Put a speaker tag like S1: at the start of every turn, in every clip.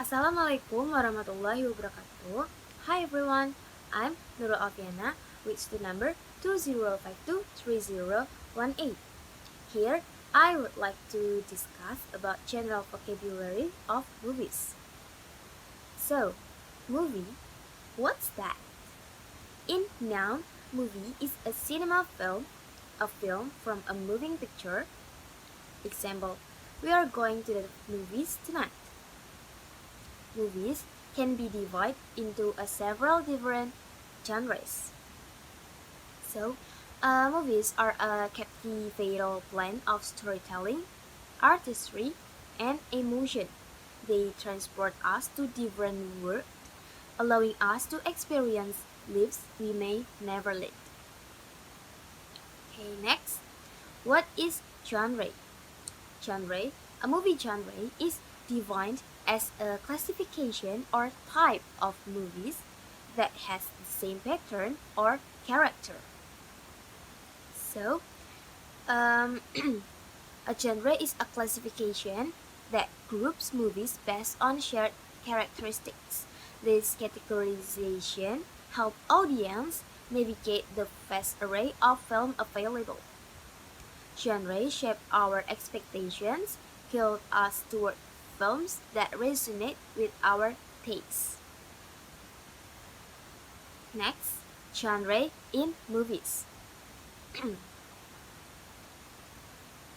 S1: Assalamualaikum warahmatullahi wabarakatuh. Hi everyone, I'm Nurul Alfiana with student number 20523018. Here, I would like to discuss about general vocabulary of movies. So, movie, what's that? In noun, movie is a cinema film, a film from a moving picture. Example, we are going to the movies tonight. Movies can be divided into several different genres. So, movies are a captivating blend of storytelling, artistry, and emotion. They transport us to different worlds, allowing us to experience lives we may never live. Okay, next, what is genre? Genre, a movie genre is defined as a classification or type of movies that has the same pattern or character. So, um, a genre is a classification that groups movies based on shared characteristics. This categorization helps audience navigate the vast array of film available. Genre shape our expectations, guide us toward films that resonate with our tastes. Next, genre in movies.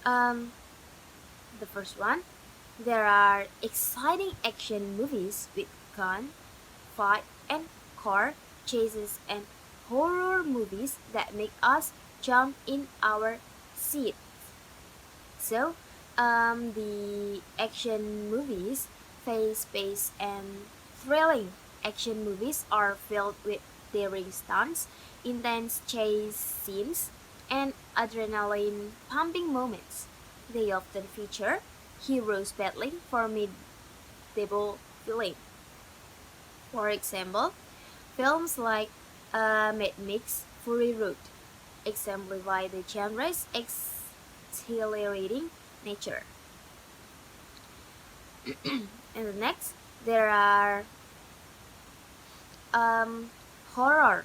S1: um, the first one, there are exciting action movies with gun, fight, and car chases, and horror movies that make us jump in our seat. So, the action movies, fast-paced and thrilling action movies are filled with daring stunts, intense chase scenes, and adrenaline-pumping moments. They often feature heroes battling for medieval villains. For example, films like Mad Max Fury Road exemplify the genre's exhilarating nature. And the next, there are um, horror.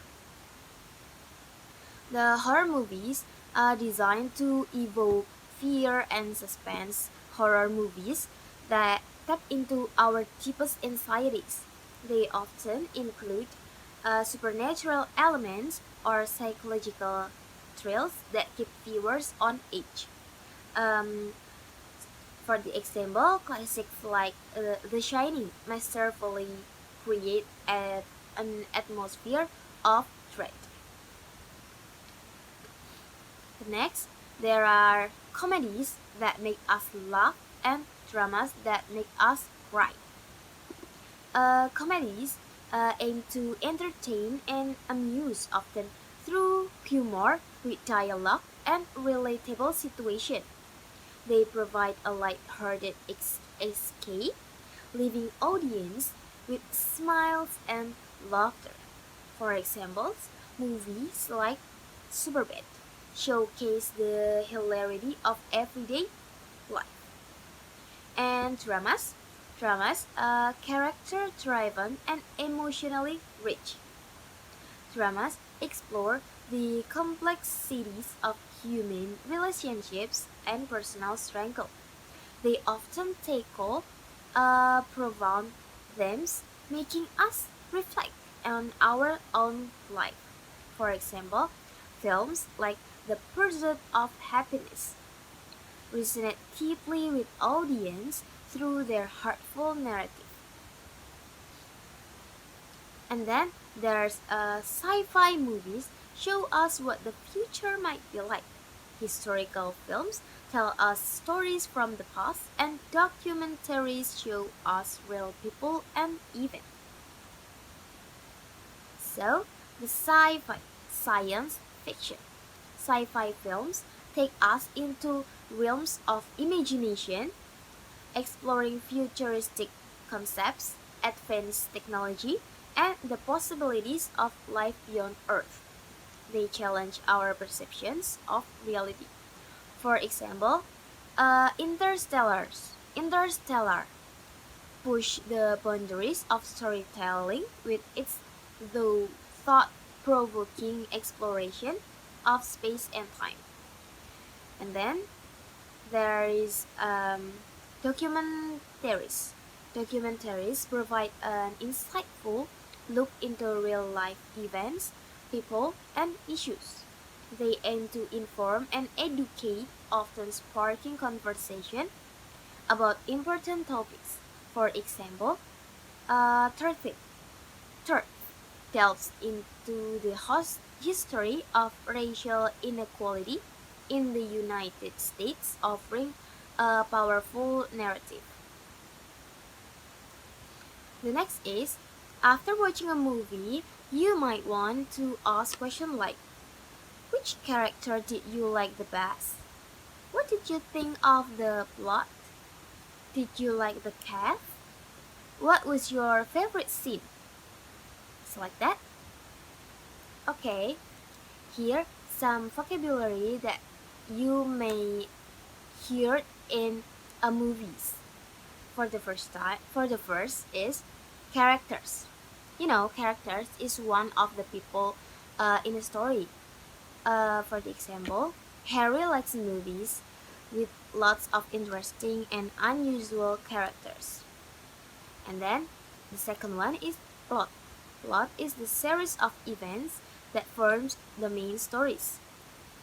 S1: The horror movies are designed to evoke fear and suspense. Horror movies that tap into our deepest anxieties. They often include supernatural elements or psychological thrills that keep viewers on edge. Um, for the example, classics like The Shining masterfully create an atmosphere of dread. Next, there are comedies that make us laugh and dramas that make us cry. Comedies aim to entertain and amuse, often through humor with dialogue and relatable situations. They provide a light-hearted escape, leaving audience with smiles and laughter. For example, movies like Superbad showcase the hilarity of everyday life. And dramas are character-driven and emotionally rich. Dramas explore the complexities of human relationships and personal struggle. They often tackle profound themes, making us reflect on our own life. For example, films like The Pursuit of Happiness resonate deeply with audience through their heartful narrative. And then there's sci-fi movies show us what the future might be like. Historical films tell us stories from the past, and documentaries show us real people and events. So, the sci-fi, science fiction. Sci-fi films take us into realms of imagination, exploring futuristic concepts, advanced technology, and the possibilities of life beyond Earth. They challenge our perceptions of reality. For example, Interstellar push the boundaries of storytelling with its though thought-provoking exploration of space and time. And then there is documentaries. Documentaries provide an insightful look into real-life events, people, and issues. They aim to inform and educate, often sparking conversation about important topics. For example, Third delves into the history of racial inequality in the United States, offering a powerful narrative. The next is, after watching a movie, you might want to ask questions like, which character did you like the best? What did you think of the plot? Did you like the cast? What was your favorite scene? It's like that. Okay, here some vocabulary that you may hear in a movies. For the first is characters. You know, characters is one of the people in a story. For the example, Harry likes movies with lots of interesting and unusual characters. And then the second one is plot. Plot is the series of events that forms the main stories.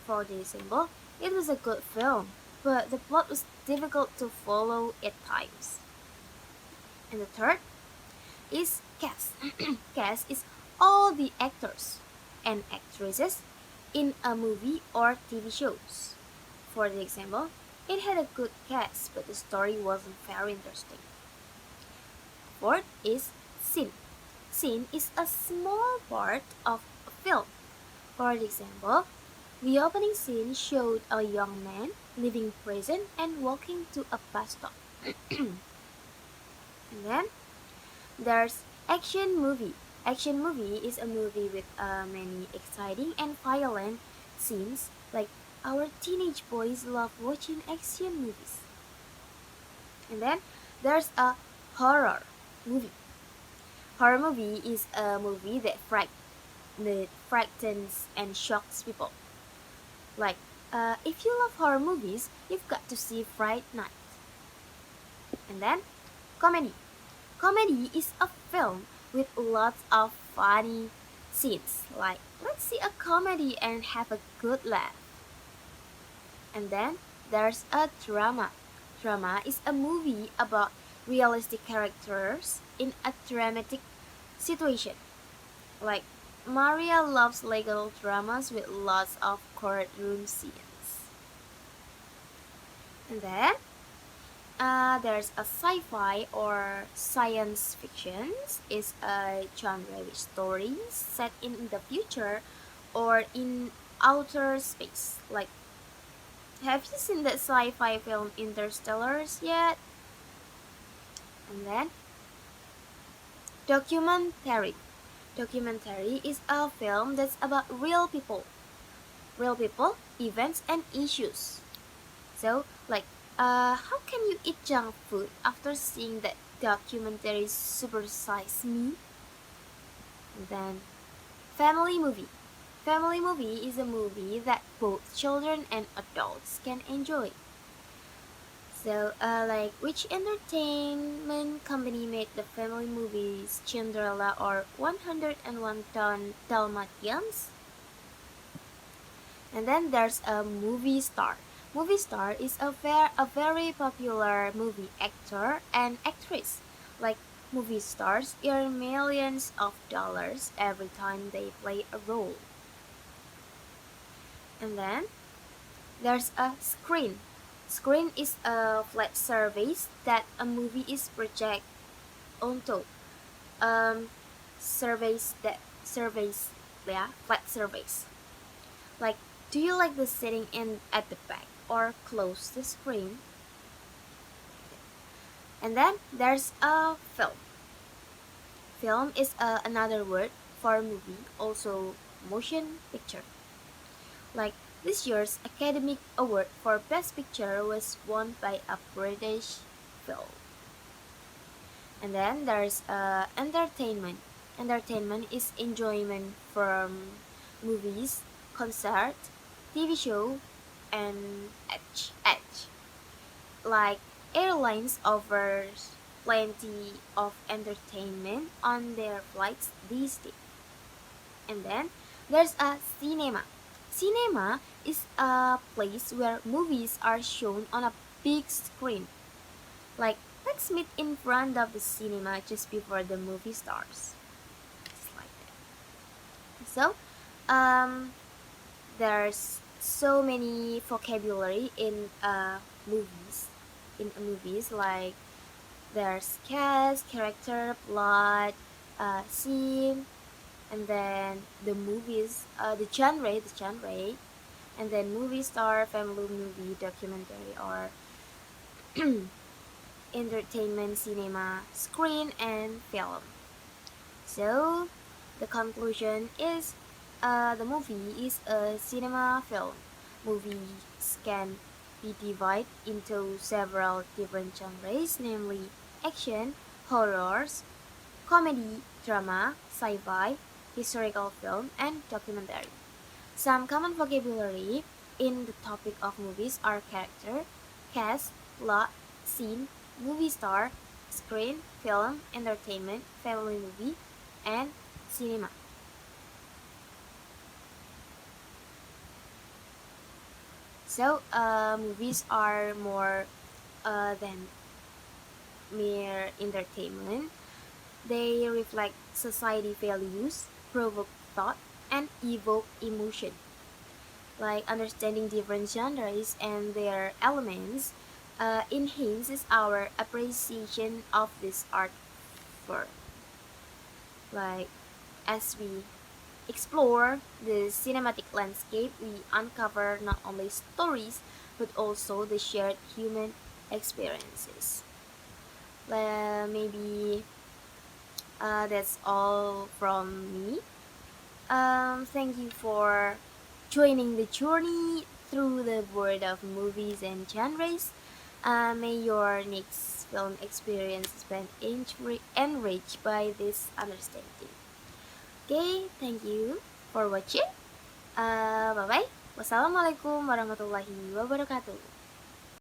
S1: For the example, it was a good film, but the plot was difficult to follow at times. And the third is cast. Cast is all the actors and actresses in a movie or TV shows. For the example, it had a good cast, but the story wasn't very interesting. Fourth is scene. Scene is a small part of a film. For example, the opening scene showed a young man leaving prison and walking to a bus stop. And then there's action movie. Action movie is a movie with many exciting and violent scenes. Like our teenage boys love watching action movies. And then there's a horror movie. Horror movie is a movie that frightens and shocks people. Like, if you love horror movies, you've got to see Fright Night. And then, comedy. Comedy is a film with lots of funny scenes. Like, let's see a comedy and have a good laugh. And then, there's a drama. Drama is a movie about realistic characters in a dramatic situation. Like, Maria loves legal dramas with lots of courtroom scenes. And then there's a sci-fi or science fiction. Is a genre with stories set in the future or in outer space. Like, have you seen that sci-fi film Interstellars yet? And then documentary. Documentary is a film that's about real people, events, and issues. So, like, how can you eat junk food after seeing that documentary Super Size Me? And then, family movie. Family movie is a movie that both children and adults can enjoy. So, like, which entertainment company made the family movies Cinderella or 101 Dalmatians? And then there's a movie star. Movie star is a very popular movie actor and actress. Like, movie stars earn millions of dollars every time they play a role. And then there's a screen. Screen is a flat surface that a movie is projected onto. Um, surface, yeah, flat surface. Like, do you like the sitting in at the back or close the screen? And then there's a film. Film is another word for movie, also motion picture. Like, this year's Academy Award for Best Picture was won by a British film. And then there's entertainment. Entertainment is enjoyment from movies, concert, TV show, and edge. Like airlines offers plenty of entertainment on their flights these days. And then there's a cinema. Cinema is a place where movies are shown on a big screen. Like, let's meet in front of the cinema just before the movie starts. Just like that. So, um, there's so many vocabulary in movies. In movies, like there's cast, character, plot, scene, and then the genre, and then movie star, family movie, documentary, or entertainment, cinema, screen, and film. So the conclusion is the movie is a cinema film. Movies can be divided into several different genres, namely action, horrors, comedy, drama, sci-fi, historical film, and documentary. Some common vocabulary in the topic of movies are character, cast, plot, scene, movie star, screen, film, entertainment, family movie, and cinema. So, movies are more than mere entertainment. They reflect society values, provoke thought, and evoke emotion. Like understanding different genres and their elements enhances our appreciation of this art form. Like as we explore the cinematic landscape, we uncover not only stories but also the shared human experiences. Maybe that's all from me. Thank you for joining the journey through the world of movies and genres. May your next film experience be enriched by this understanding. Okay, thank you for watching. Bye bye. Wassalamualaikum warahmatullahi wabarakatuh.